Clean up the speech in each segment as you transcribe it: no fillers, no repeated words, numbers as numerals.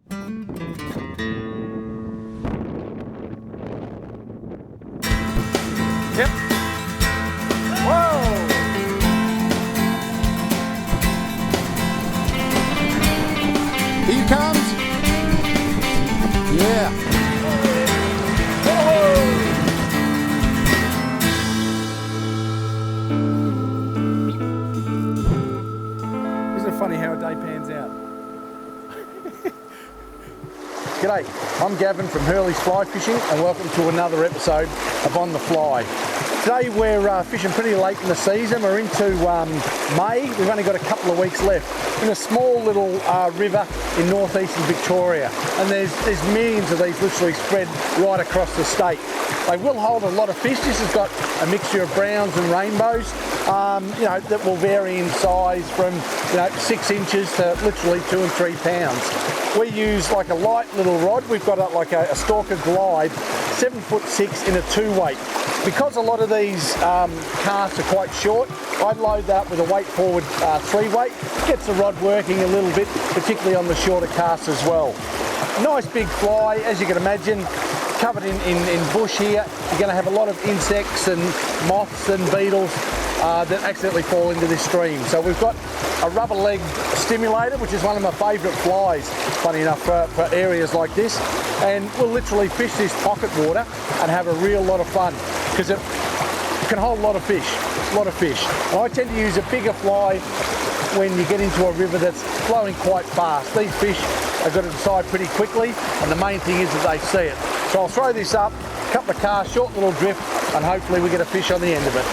Yep. Whoa! Here he comes. Yeah. Isn't it funny how a day pans out? G'day, I'm Gavin from Hurley's Fly Fishing and welcome to another episode of On the Fly. Today we're fishing pretty late in the season. We're into May. We've only got a couple of weeks left in a small little river in northeastern Victoria, and there's millions of these literally spread right across the state. They will hold a lot of fish. This has got a mixture of browns and rainbows, that will vary in size from 6 inches to literally 2 and 3 pounds. We use like a light little rod. We've got a Stalker Glide, 7'6" in a 2-weight. Because a lot of these casts are quite short, I'd load that with a weight forward 3-weight. Gets the rod working a little bit, particularly on the shorter casts as well. Nice big fly, as you can imagine, covered in bush here. You're going to have a lot of insects and moths and beetles that accidentally fall into this stream. So we've got a rubber leg stimulator, which is one of my favourite flies, funny enough, for areas like this. And we'll literally fish this pocket water and have a real lot of fun because it can hold a lot of fish, And I tend to use a bigger fly when you get into a river that's flowing quite fast. These fish are going to decide pretty quickly, and the main thing is that they see it. So I'll throw this up, a couple of casts, short little drift, and hopefully we get a fish on the end of it.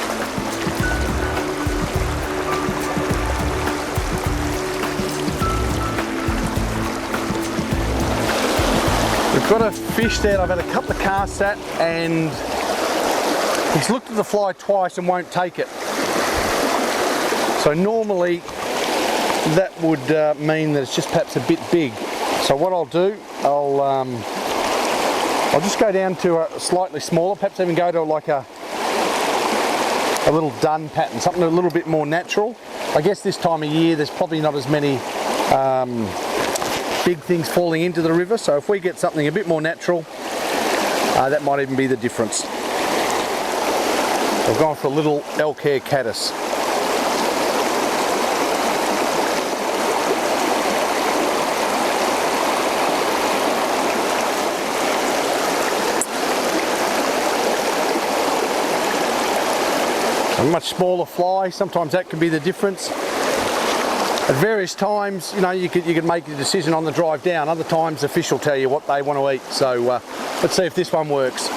We've got a fish there I've had a couple of casts at, and he's looked at the fly twice and won't take it. So normally that would mean that it's just perhaps a bit big. So what I'll do, I'll just go down to a slightly smaller, perhaps even go to like a little dun pattern, something a little bit more natural. I guess this time of year there's probably not as many big things falling into the river, so if we get something a bit more natural, that might even be the difference. I've gone for a little elk hair caddis. A much smaller fly, sometimes that can be the difference. At various times, you could make a decision on the drive down. Other times the fish will tell you what they want to eat. So let's see if this one works.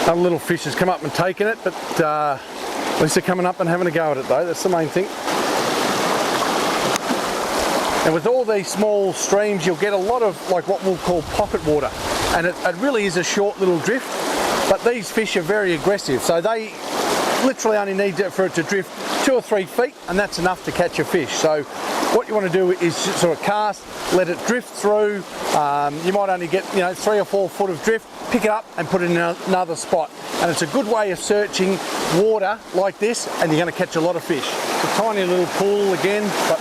Other little fish has come up and taken it, but at least they're coming up and having a go at it though. That's the main thing. And with all these small streams, you'll get a lot of like what we'll call pocket water, and it really is a short little drift, but these fish are very aggressive, so they literally only need for it to drift 2 or 3 feet, and that's enough to catch a fish. So what you want to do is sort of cast, let it drift through. You might only get 3 or 4 foot of drift, pick it up and put it in another spot. And it's a good way of searching water like this, and you're going to catch a lot of fish. It's a tiny little pool again, but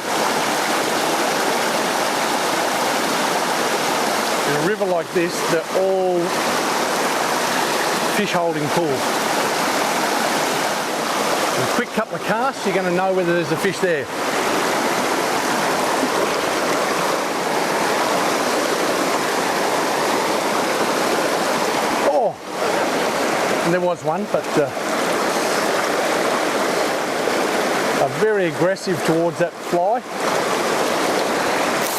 in a river like this, they're all fish holding pools. In a quick couple of casts, you're going to know whether there's a fish there. And there was one, but are very aggressive towards that fly.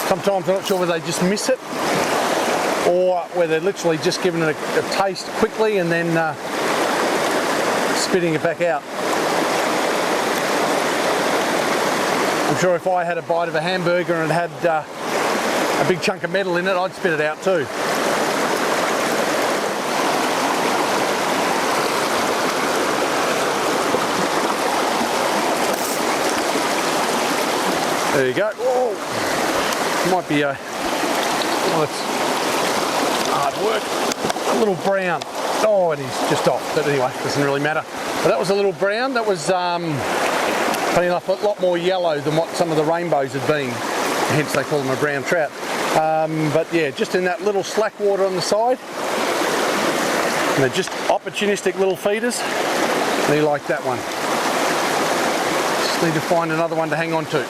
Sometimes I'm not sure whether they just miss it or whether they're literally just giving it a taste quickly and then spitting it back out. I'm sure if I had a bite of a hamburger and it had a big chunk of metal in it, I'd spit it out too. There you go. Oh, might be a, well, it's hard work. A little brown. Oh, and he's just off. But anyway, doesn't really matter. But that was a little brown. That was, funny enough, a lot more yellow than what some of the rainbows had been. Hence they call them a brown trout. But yeah, just in that little slack water on the side. And they're just opportunistic little feeders. They like that one. Just need to find another one to hang on to.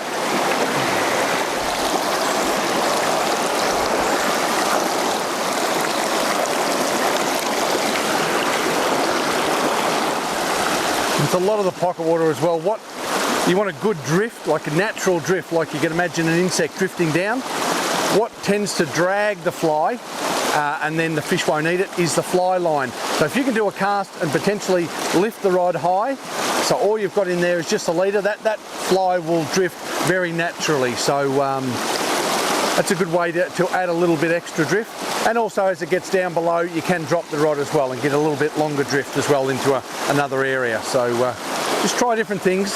It's a lot of the pocket water as well. What you want, a good drift, like a natural drift, like you can imagine an insect drifting down. What tends to drag the fly, and then the fish won't eat it, is the fly line. So if you can do a cast and potentially lift the rod high, so all you've got in there is just a leader, that fly will drift very naturally. So that's a good way to add a little bit extra drift. And also as it gets down below, you can drop the rod as well and get a little bit longer drift as well into another area. So just try different things.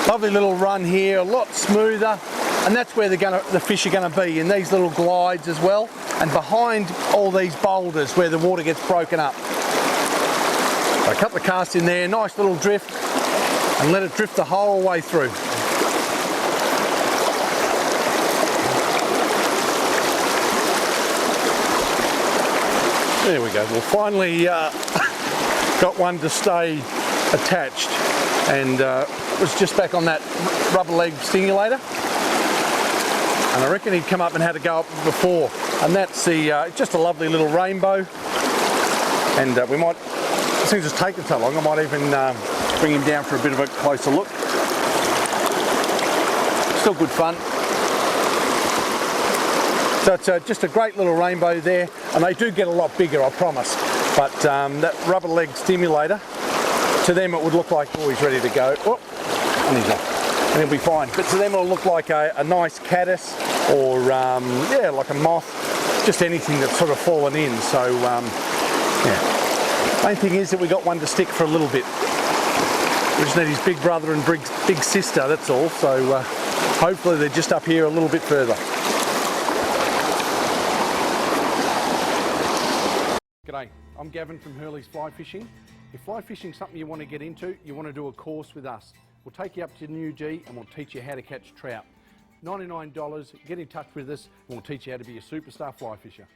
Lovely little run here, a lot smoother. And that's where the fish are going to be, in these little glides as well, and behind all these boulders where the water gets broken up. So a couple of casts in there, nice little drift, and let it drift the whole way through. There we go. Well, finally got one to stay attached, and was just back on that rubber leg stimulator. And I reckon he'd come up and had a go up before. And that's just a lovely little rainbow. And we might, since it's taken so long, I might even bring him down for a bit of a closer look. Still good fun. So it's just a great little rainbow there. And they do get a lot bigger, I promise. But that rubber leg stimulator, to them it would look like, oh, he's ready to go. Oh, and he's off. And he'll be fine. But to them it'll look like a nice caddis, or yeah, like a moth, just anything that's sort of fallen in. So yeah, main thing is that we got one to stick for a little bit. We just need his big brother and big sister, that's all. So hopefully they're just up here a little bit further. G'day, I'm Gavin from Hurley's Fly Fishing. If fly fishing is something you want to get into, you want to do a course with us. We'll take you up to New G and we'll teach you how to catch trout. $99, get in touch with us and we'll teach you how to be a superstar fly fisher.